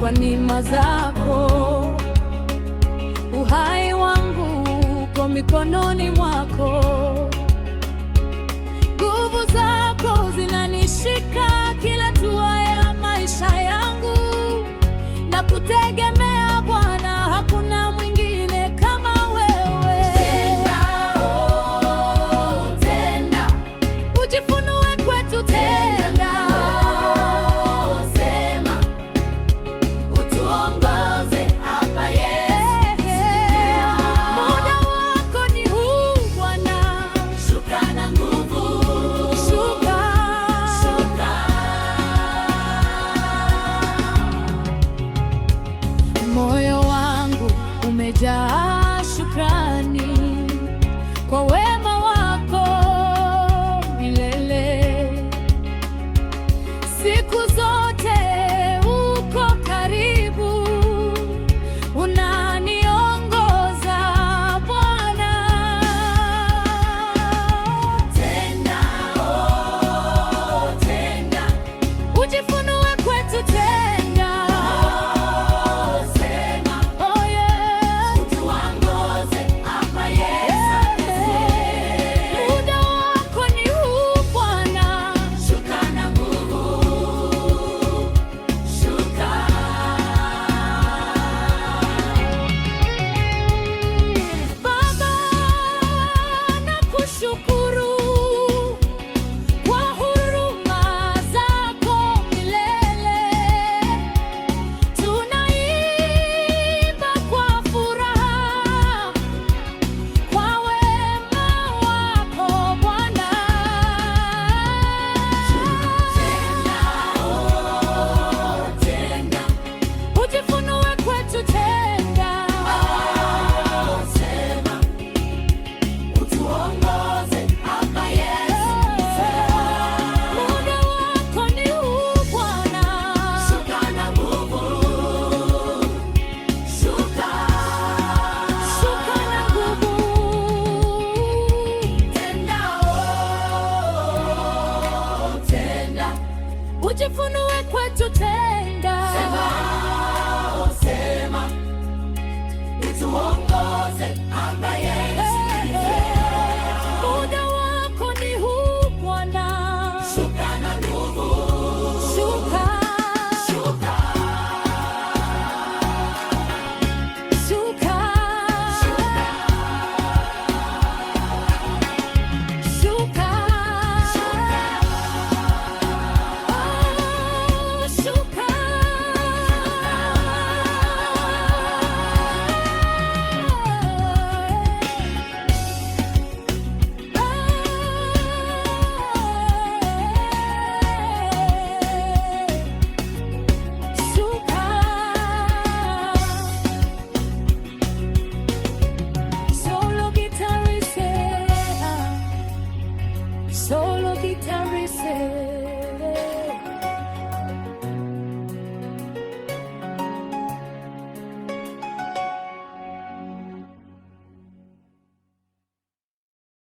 kwa neema zako. Uhai wangu uko mikononi mwako, nguvu zako zinanishika kila hatua ya maisha yangu, na kutegemea Bwana, hakuna mwingine kama wewe. Tenda, oh, tenda, ujifunue kwetu, tenda, oh, sema, utuongoze hapa Yesu. Muda wako ni huu Bwana, shuka na nguvu, shuka, shuka. Moyo wangu umejaa shukrani kwa wema wako milele. Siku zote uko karibu, unaniongoza Bwana. Tenda, oh, tenda, ujifunue kwetu, tenda, oh, sema, oh, yeah, utuongoze hapa Yesu. Muda wako ni huu Bwana, shuka na nguvu, shuka. Baba, nakushukuru kwa huruma zako milele. Tunaimba kwa furaha kwa wema wako Bwana. Tenda, oh, tenda, ujifunue kwetu, tenda, oh, sema, utuongoze hapa Yesu. Muda wako ni huu Bwana, shuka na nguvu, shuka, shuka na nguvu. Tenda, oh, tenda, ujifunue kwetu, tenda, sema, oh, sema, utuongoze hapa Yesu.